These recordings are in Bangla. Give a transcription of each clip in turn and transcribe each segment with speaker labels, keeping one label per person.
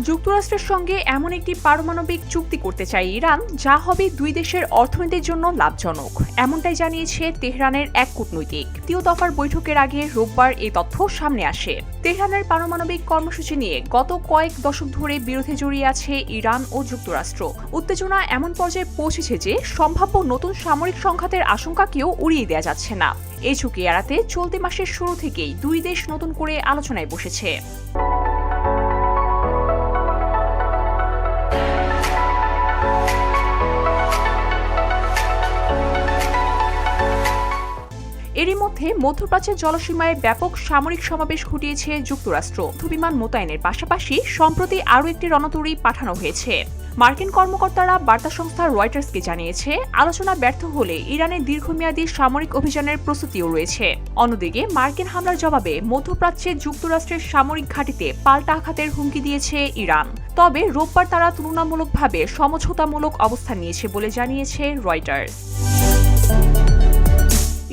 Speaker 1: যুক্তরাষ্ট্রের সঙ্গে এমন একটি পারমাণবিক চুক্তি করতে চায় ইরান, যা হবে দুই দেশের অর্থনীতির জন্য লাভজনক, এমনটাই জানিয়েছে তেহরানের এক কূটনৈতিক। ৩য় দফার বৈঠকের আগে রোববার এই তথ্য সামনে আসে। তেহরানের পারমাণবিক কর্মসূচি নিয়ে গত কয়েক দশক ধরে বিরোধে জড়িয়ে আছে ইরান ও যুক্তরাষ্ট্র। উত্তেজনা এমন পর্যায়ে পৌঁছেছে যে সম্ভাব্য নতুন সামরিক সংঘাতের আশঙ্কাকেও উড়িয়ে দেওয়া যাচ্ছে না। এই ঝুঁকি এড়াতে চলতি মাসের শুরু থেকেই দুই দেশ নতুন করে আলোচনায় বসেছে। এরই মধ্যে মধ্যপ্রাচ্যের জলসীমায় ব্যাপক সামরিক সমাবেশ ঘটিয়েছে যুক্তরাষ্ট্র। যুদ্ধবিমান মোতায়েনের পাশাপাশি সম্প্রতি আরও একটি রণতরী পাঠানো হয়েছে। মার্কিন কর্মকর্তারা বার্তা সংস্থা রয়টার্সকে জানিয়েছে, আলোচনা ব্যর্থ হলে ইরানের দীর্ঘমেয়াদী সামরিক অভিযানের প্রস্তুতিও রয়েছে। অন্যদিকে মার্কিন হামলার জবাবে মধ্যপ্রাচ্যে যুক্তরাষ্ট্রের সামরিক ঘাঁটিতে পাল্টা আঘাতের হুমকি দিয়েছে ইরান। তবে রোববার তারা তুলনামূলকভাবে সমঝোতামূলক অবস্থান নিয়েছে বলে জানিয়েছে রয়টার্স।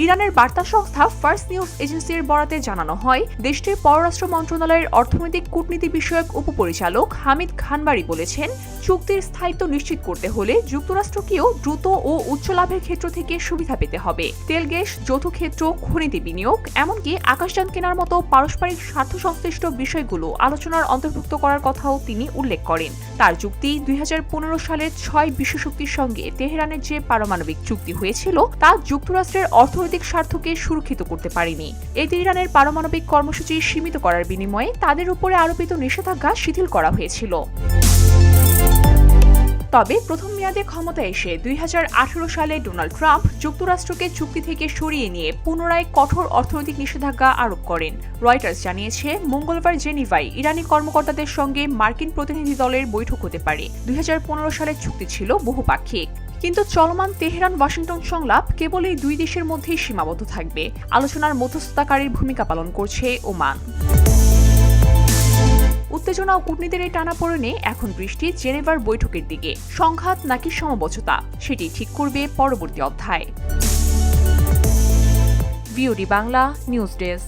Speaker 1: ইরানের বার্তা সংস্থা ফার্স নিউজ এজেন্সির বরাতে জানানো হয়, দেশটির পররাষ্ট্র মন্ত্রণালয়ের অর্থনৈতিক কূটনীতি বিষয়ক উপপরিচালক হামিদ খানবারি বলেছেন, চুক্তির স্থায়িত্ব নিশ্চিত করতে হলে যুক্তরাষ্ট্রকেও দ্রুত ও উচ্চ লাভের ক্ষেত্র থেকে সুবিধা পেতে হবে। তেল গ্যাস, যৌথ ক্ষেত্র, খনিতে বিনিয়োগ, এমনকি আকাশযান কেনার মতো পারস্পরিক স্বার্থ সংশ্লিষ্ট বিষয়গুলো আলোচনার অন্তর্ভুক্ত করার কথাও তিনি উল্লেখ করেন। তার যুক্তি, ২০১৫ সালের ৬ বিশ্বশক্তির সঙ্গে তেহরানের যে পারমাণবিক চুক্তি হয়েছিল তা যুক্তরাষ্ট্রের অর্থনৈতিক স্বার্থকে সুরক্ষিত করতে পারেনি। এতে ইরানের পারমাণবিক কর্মসূচি সীমিত করার বিনিময়ে তাদের উপরে আরোপিত নিষেধাজ্ঞা শিথিল করা হয়েছিল। তবে প্রথম মেয়াদে ক্ষমতায় এসে ২০১৮ সালে ডোনাল্ড ট্রাম্প যুক্তরাষ্ট্রকে চুক্তি থেকে সরিয়ে নিয়ে পুনরায় কঠোর অর্থনৈতিক নিষেধাজ্ঞা আরোপ করেন। রয়টার্স জানিয়েছে, মঙ্গলবার জেনিভায় ইরানি কর্মকর্তাদের সঙ্গে মার্কিন প্রতিনিধি দলের বৈঠক হতে পারে। ২০১৫ সালের চুক্তি ছিল বহুপাক্ষিক। কিন্তু চলমান তেহরান ওয়াশিংটন সংলাপ কেবল এই দুই দেশের মধ্যেই সীমাবদ্ধ থাকবে। আলোচনার মধ্যস্থতাকারীর ভূমিকা পালন করছে ওমান। উত্তেজনা ও কূটনীতির এই টানাপোড়েনে এখন দৃষ্টি জেনেভার বৈঠকের দিকে। সংঘাত নাকি সমঝোতা, সেটি ঠিক করবে পরবর্তী অধ্যায়। BOD Bangla news desk.